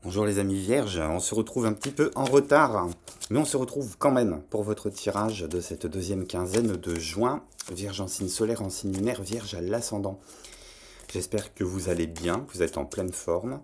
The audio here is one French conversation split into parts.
Bonjour les amis vierges, on se retrouve un petit peu en retard, mais on se retrouve quand même pour votre tirage de cette deuxième quinzaine de juin. Vierge en signe solaire, en signe lunaire, vierge à l'ascendant. J'espère que vous allez bien, que vous êtes en pleine forme.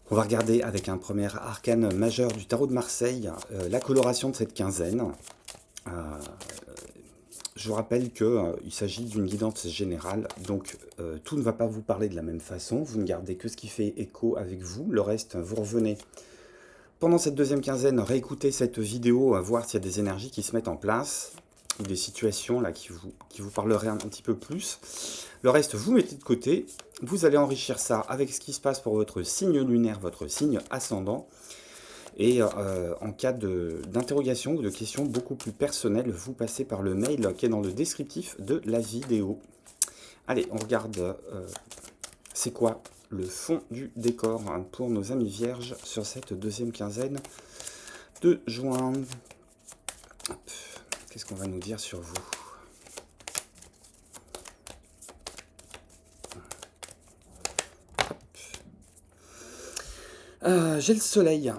On va regarder avec un premier arcane majeur du tarot de Marseille la coloration de cette quinzaine. Euh, Je vous rappelle qu'il s'agit d'une guidance générale, donc tout ne va pas vous parler de la même façon, vous ne gardez que ce qui fait écho avec vous, le reste, vous revenez pendant cette deuxième quinzaine, réécoutez cette vidéo, voir s'il y a des énergies qui se mettent en place, ou des situations là qui vous parleraient un petit peu plus. Le reste, vous mettez de côté, vous allez enrichir ça avec ce qui se passe pour votre signe lunaire, votre signe ascendant. Et en cas d'interrogation ou de questions beaucoup plus personnelles, vous passez par le mail qui est dans le descriptif de la vidéo. Allez, on regarde c'est quoi le fond du décor pour nos amis vierges sur cette deuxième quinzaine de juin. Qu'est-ce qu'on va nous dire sur vous? J'ai le soleil.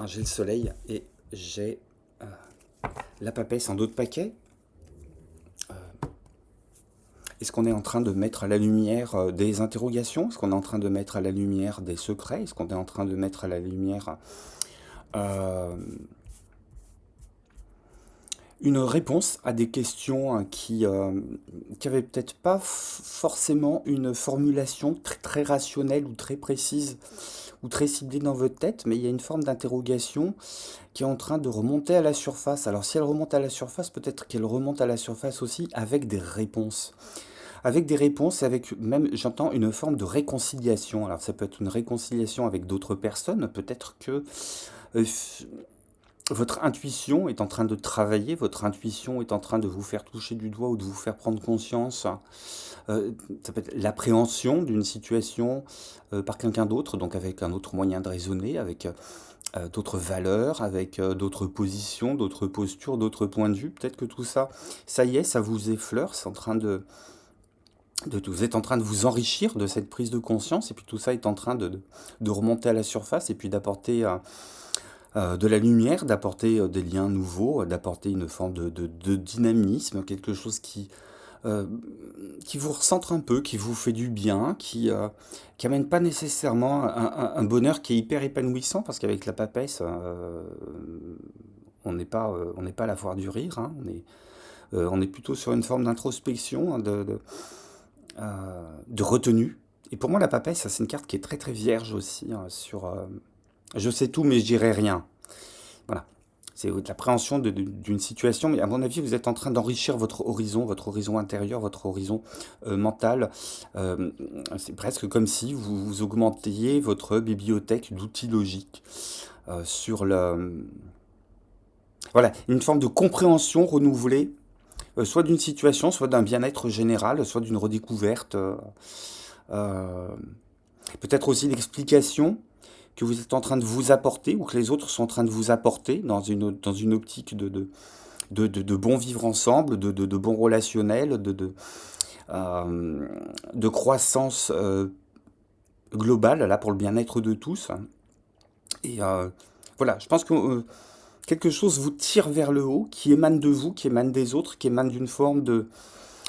J'ai le soleil et j'ai la papesse en dos de paquet. Est-ce qu'on est en train de mettre à la lumière des interrogations? Est-ce qu'on est en train de mettre à la lumière des secrets? Est-ce qu'on est en train de mettre à la lumière une réponse à des questions qui avaient peut-être pas forcément une formulation très rationnelle ou très précise ou très ciblée dans votre tête, mais il y a une forme d'interrogation qui est en train de remonter à la surface. Alors si elle remonte à la surface, peut-être qu'elle remonte à la surface aussi avec des réponses. Avec des réponses, avec même, j'entends, une forme de réconciliation. Alors ça peut être une réconciliation avec d'autres personnes, peut-être que euh, votre intuition est en train de travailler, votre intuition est en train de vous faire toucher du doigt ou de vous faire prendre conscience. Ça peut être l'appréhension d'une situation par quelqu'un d'autre, donc avec un autre moyen de raisonner, avec d'autres valeurs, avec d'autres positions, d'autres postures, d'autres points de vue. Peut-être que tout ça, ça y est, ça vous effleure, c'est en train vous êtes en train de vous enrichir de cette prise de conscience, et puis tout ça est en train de remonter à la surface, et puis d'apporter de la lumière, d'apporter des liens nouveaux, d'apporter une forme de dynamisme, quelque chose euh, qui vous recentre un peu, qui vous fait du bien, qui amène pas nécessairement un bonheur qui est hyper épanouissant, parce qu'avec la papesse, on n'est pas à la foire du rire, hein, on est plutôt sur une forme d'introspection, hein, de retenue. Et pour moi, la papesse, c'est une carte qui est très très vierge aussi, hein, sur je sais tout, mais je dirai rien. Voilà. C'est de l'appréhension d'une situation, mais à mon avis, vous êtes en train d'enrichir votre horizon intérieur, votre horizon mental. Euh, c'est presque comme si vous augmentiez votre bibliothèque d'outils logiques sur le... Voilà, une forme de compréhension renouvelée, soit d'une situation, soit d'un bien-être général, soit d'une redécouverte. Euh, Peut-être aussi l'explication que vous êtes en train de vous apporter ou que les autres sont en train de vous apporter dans une optique de bon vivre ensemble, de bon relationnel, euh, de croissance globale, là, pour le bien-être de tous. Et voilà, je pense que quelque chose vous tire vers le haut, qui émane de vous, qui émane des autres, qui émane d'une forme de,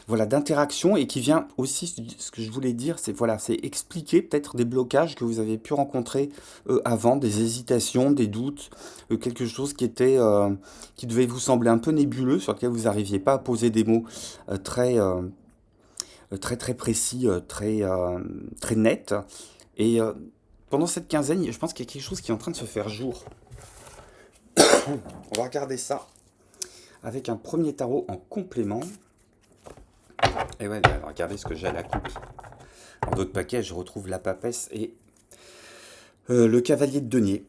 voilà, d'interaction et qui vient aussi, ce que je voulais dire, c'est voilà, c'est expliquer peut-être des blocages que vous avez pu rencontrer avant, des hésitations, des doutes, quelque chose qui devait vous sembler un peu nébuleux, sur lequel vous n'arriviez pas à poser des mots très précis, très nets. Et pendant cette quinzaine, je pense qu'il y a quelque chose qui est en train de se faire jour. On va regarder ça avec un premier tarot en complément. Et ouais, alors regardez ce que j'ai à la coupe. En d'autres paquets, je retrouve la papesse et le cavalier de denier.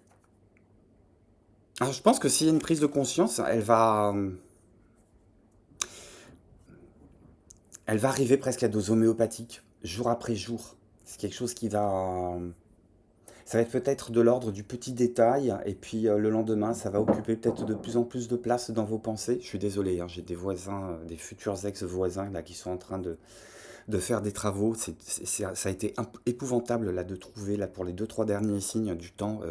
Alors je pense que s'il y a une prise de conscience, elle va arriver presque à dose homéopathique, jour après jour. C'est quelque chose qui va... Ça va être peut-être de l'ordre du petit détail, et puis le lendemain, ça va occuper peut-être de plus en plus de place dans vos pensées. Je suis désolé, hein, j'ai des voisins, des futurs ex-voisins là qui sont en train de faire des travaux. Ça a été épouvantable là, de trouver là, pour les deux trois derniers signes du temps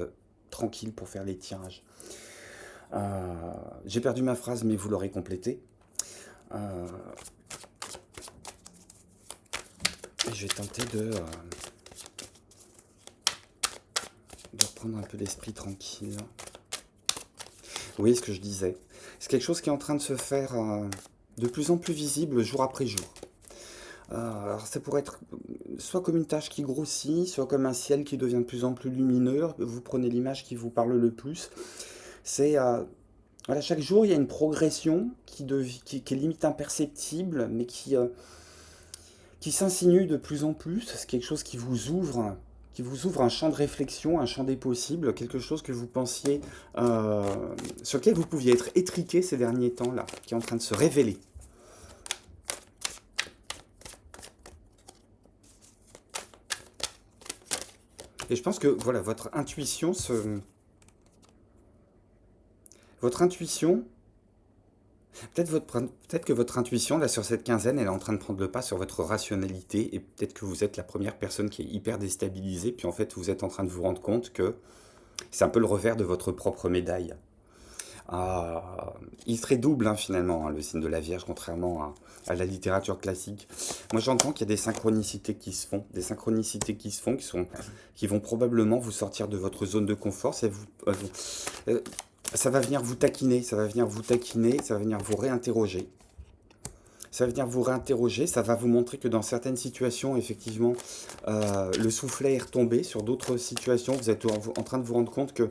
tranquille pour faire les tirages. J'ai perdu ma phrase, mais vous l'aurez complétée. Euh, je vais tenter de reprendre un peu l'esprit tranquille. Vous voyez ce que je disais. C'est quelque chose qui est en train de se faire de plus en plus visible jour après jour. Alors ça pourrait être soit comme une tâche qui grossit, soit comme un ciel qui devient de plus en plus lumineux. Vous prenez l'image qui vous parle le plus. C'est voilà, chaque jour il y a une progression qui est limite imperceptible, mais qui s'insinue de plus en plus. C'est quelque chose qui vous ouvre un champ de réflexion, un champ des possibles, quelque chose que vous pensiez, euh, sur lequel vous pouviez être étriqué ces derniers temps-là, qui est en train de se révéler. Et je pense que voilà, votre intuition, peut-être que votre intuition, là, sur cette quinzaine, elle est en train de prendre le pas sur votre rationalité, et peut-être que vous êtes la première personne qui est hyper déstabilisée, puis en fait, vous êtes en train de vous rendre compte que c'est un peu le revers de votre propre médaille. Il serait double, hein, finalement, hein, le signe de la Vierge, contrairement à la littérature classique. Moi, j'entends qu'il y a des synchronicités qui se font, qui vont probablement vous sortir de votre zone de confort. Euh, Ça va venir vous taquiner, ça va venir vous taquiner, ça va venir vous réinterroger. Ça va venir vous réinterroger, ça va vous montrer que dans certaines situations, effectivement, le soufflet est retombé. Sur d'autres situations, vous êtes en train de vous rendre compte que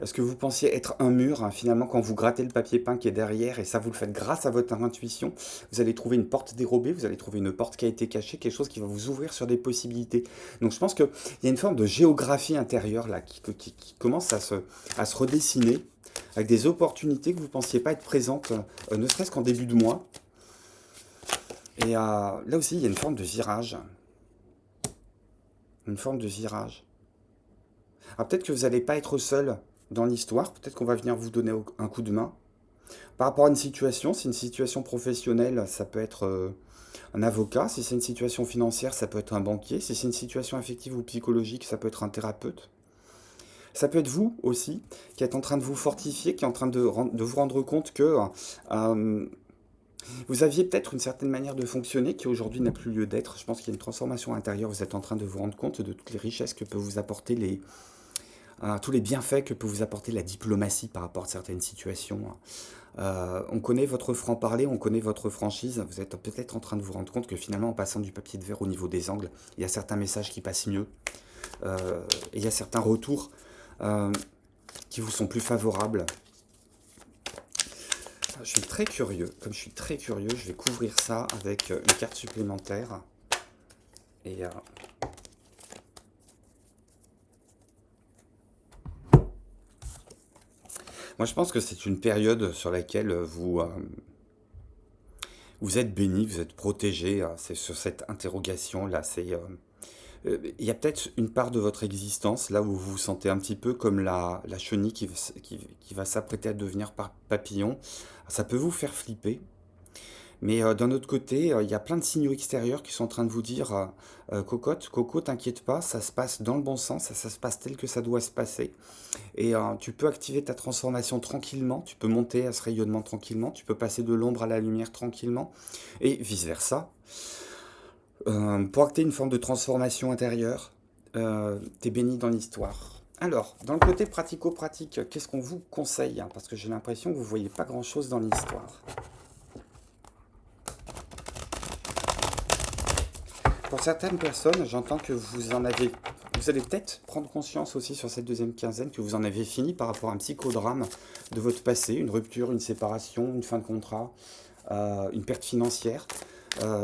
ce que vous pensiez être un mur, hein, finalement, quand vous grattez le papier peint qui est derrière, et ça vous le faites grâce à votre intuition, vous allez trouver une porte dérobée, vous allez trouver une porte qui a été cachée, quelque chose qui va vous ouvrir sur des possibilités. Donc je pense qu'il y a une forme de géographie intérieure là, qui commence à se redessiner, avec des opportunités que vous ne pensiez pas être présentes, ne serait-ce qu'en début de mois. Et là aussi, il y a une forme de virage. Une forme de virage. Alors peut-être que vous n'allez pas être seul dans l'histoire, peut-être qu'on va venir vous donner un coup de main. Par rapport à une situation, si c'est une situation professionnelle, ça peut être un avocat. Si c'est une situation financière, ça peut être un banquier. Si c'est une situation affective ou psychologique, ça peut être un thérapeute. Ça peut être vous aussi, qui êtes en train de vous fortifier, qui est en train de vous rendre compte que euh, vous aviez peut-être une certaine manière de fonctionner qui aujourd'hui n'a plus lieu d'être. Je pense qu'il y a une transformation intérieure. Vous êtes en train de vous rendre compte de toutes les richesses que peut vous apporter tous les bienfaits que peut vous apporter la diplomatie par rapport à certaines situations. On connaît votre franc-parler, on connaît votre franchise. Vous êtes peut-être en train de vous rendre compte que finalement, en passant du papier de verre au niveau des angles, il y a certains messages qui passent mieux. Et il y a certains retours euh, qui vous sont plus favorables. Je suis très curieux. Comme je suis très curieux, je vais couvrir ça avec une carte supplémentaire. Et moi, je pense que c'est une période sur laquelle vous êtes béni, vous êtes protégé. C'est sur cette interrogation-là. Il y a peut-être une part de votre existence là où vous vous sentez un petit peu comme la chenille qui va s'apprêter à devenir papillon. Ça peut vous faire flipper. Mais d'un autre côté, il y a plein de signaux extérieurs qui sont en train de vous dire Cocotte, Coco, t'inquiète pas, ça se passe dans le bon sens, ça se passe tel que ça doit se passer. Et tu peux activer ta transformation tranquillement, tu peux monter à ce rayonnement tranquillement, tu peux passer de l'ombre à la lumière tranquillement, et vice-versa. Pour acter une forme de transformation intérieure, t'es béni dans l'histoire. Alors, dans le côté pratico-pratique, qu'est-ce qu'on vous conseille, hein, parce que j'ai l'impression que vous ne voyez pas grand-chose dans l'histoire. Pour certaines personnes, j'entends que vous allez peut-être prendre conscience aussi sur cette deuxième quinzaine que vous en avez fini par rapport à un psychodrame de votre passé, une rupture, une séparation, une fin de contrat, une perte financière,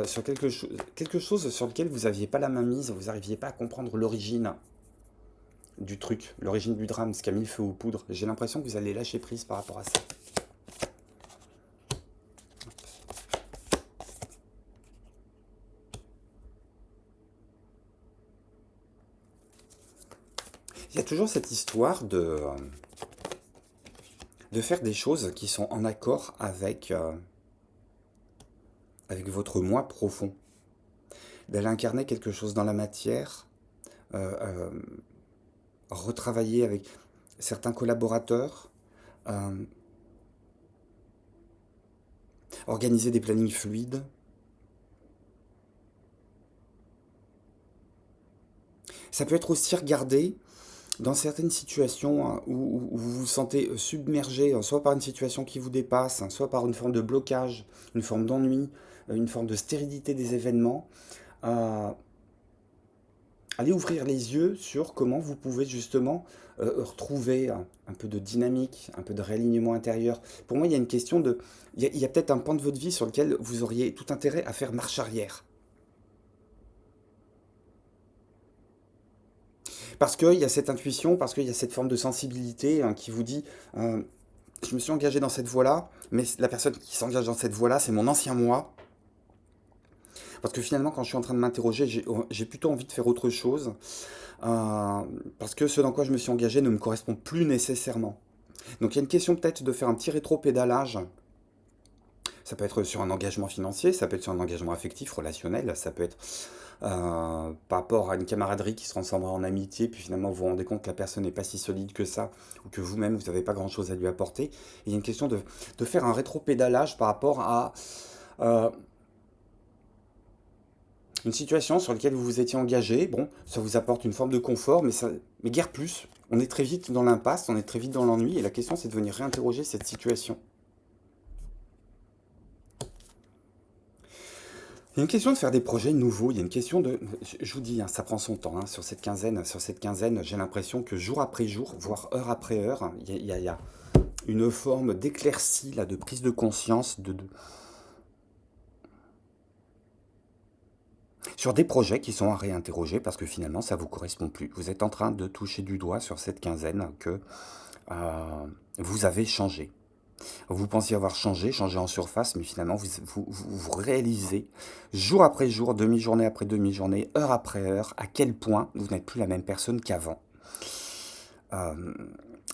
sur quelque chose sur lequel vous n'aviez pas la main mise, vous n'arriviez pas à comprendre l'origine du truc, l'origine du drame, ce qui a mis le feu aux poudres. J'ai l'impression que vous allez lâcher prise par rapport à ça. Il y a toujours cette histoire de faire des choses qui sont en accord avec votre moi profond. d'aller incarner quelque chose dans la matière, retravailler avec certains collaborateurs, euh, organiser des plannings fluides. Ça peut être aussi regarder dans certaines situations hein, où vous vous sentez submergé, soit par une situation qui vous dépasse, hein, soit par une forme de blocage, une forme d'ennui, une forme de stérilité des événements. euh, Allez ouvrir les yeux sur comment vous pouvez justement retrouver un peu de dynamique, un peu de réalignement intérieur. Pour moi, il y a une question de... Il y a peut-être un pan de votre vie sur lequel vous auriez tout intérêt à faire marche arrière. Parce qu'il y a cette intuition, parce qu'il y a cette forme de sensibilité hein, qui vous dit, je me suis engagé dans cette voie-là, mais la personne qui s'engage dans cette voie-là, c'est mon ancien moi. Parce que finalement, quand je suis en train de m'interroger, j'ai plutôt envie de faire autre chose, parce que ce dans quoi je me suis engagé ne me correspond plus nécessairement. Donc il y a une question peut-être de faire un petit rétro-pédalage. Ça peut être sur un engagement financier, ça peut être sur un engagement affectif, relationnel, ça peut être par rapport à une camaraderie qui se transformera en amitié, puis finalement vous vous rendez compte que la personne n'est pas si solide que ça, ou que vous-même vous n'avez pas grand-chose à lui apporter. Et il y a une question de faire un rétro-pédalage par rapport à euh, une situation sur laquelle vous vous étiez engagé. Bon, ça vous apporte une forme de confort, mais guère plus. On est très vite dans l'impasse, on est très vite dans l'ennui, et la question c'est de venir réinterroger cette situation. Il y a une question de faire des projets nouveaux, il y a une question de... Je vous dis, hein, ça prend son temps. Hein, sur cette quinzaine, j'ai l'impression que jour après jour, voire heure après heure, il y a une forme d'éclaircie, là, de prise de conscience sur des projets qui sont à réinterroger parce que finalement, ça ne vous correspond plus. Vous êtes en train de toucher du doigt sur cette quinzaine que vous avez changé. Vous pensiez avoir changé en surface, mais finalement, vous réalisez jour après jour, demi-journée après demi-journée, heure après heure, à quel point vous n'êtes plus la même personne qu'avant. Euh,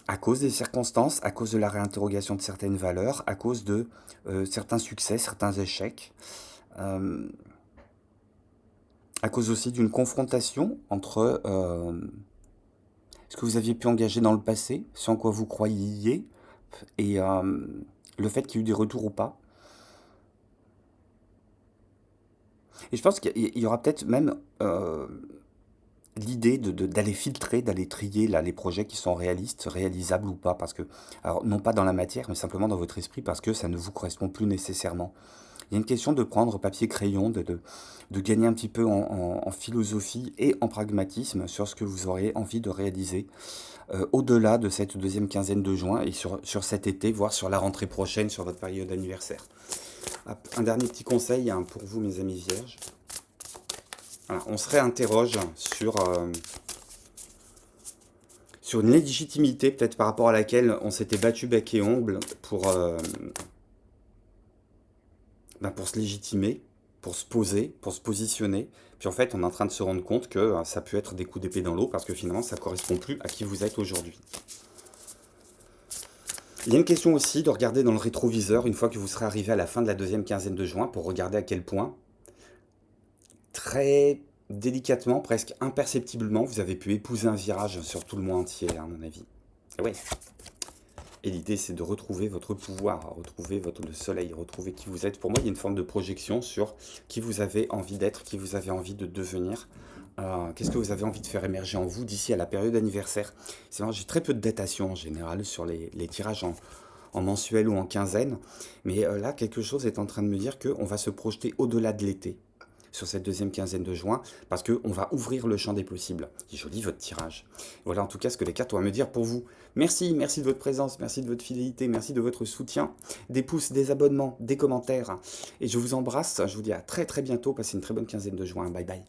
à cause des circonstances, à cause de la réinterrogation de certaines valeurs, à cause de certains succès, certains échecs, euh, à cause aussi d'une confrontation entre ce que vous aviez pu engager dans le passé, ce en quoi vous croyiez, et le fait qu'il y ait eu des retours ou pas. Et je pense qu'il y aura peut-être même l'idée d'aller filtrer, d'aller trier là, les projets qui sont réalistes, réalisables ou pas, parce que, alors non pas dans la matière, mais simplement dans votre esprit, parce que ça ne vous correspond plus nécessairement. Il y a une question de prendre papier-crayon, de gagner un petit peu en philosophie et en pragmatisme sur ce que vous aurez envie de réaliser au-delà de cette deuxième quinzaine de juin et sur cet été, voire sur la rentrée prochaine, sur votre période anniversaire. Un dernier petit conseil hein, pour vous, mes amis vierges. Voilà, on se réinterroge sur une légitimité, peut-être par rapport à laquelle on s'était battu bec et ongle pour se légitimer, pour se poser, pour se positionner. Puis en fait, on est en train de se rendre compte que ça peut être des coups d'épée dans l'eau parce que finalement, ça ne correspond plus à qui vous êtes aujourd'hui. Il y a une question aussi de regarder dans le rétroviseur une fois que vous serez arrivé à la fin de la deuxième quinzaine de juin pour regarder à quel point, très délicatement, presque imperceptiblement, vous avez pu épouser un virage sur tout le mois entier, à mon avis. Et ouais. Et l'idée, c'est de retrouver votre pouvoir, retrouver le soleil, retrouver qui vous êtes. Pour moi, il y a une forme de projection sur qui vous avez envie d'être, qui vous avez envie de devenir. Qu'est-ce que vous avez envie de faire émerger en vous d'ici à la période anniversaire? C'est vrai, j'ai très peu de datation en général sur les tirages en mensuel ou en quinzaine. Mais là, quelque chose est en train de me dire qu'on va se projeter au-delà de l'été sur cette deuxième quinzaine de juin, parce qu'on va ouvrir le champ des possibles. C'est joli votre tirage. Voilà en tout cas ce que les cartes ont à me dire pour vous. Merci de votre présence, merci de votre fidélité, merci de votre soutien, des pouces, des abonnements, des commentaires. Et je vous embrasse, je vous dis à très très bientôt, passez une très bonne quinzaine de juin. Bye bye.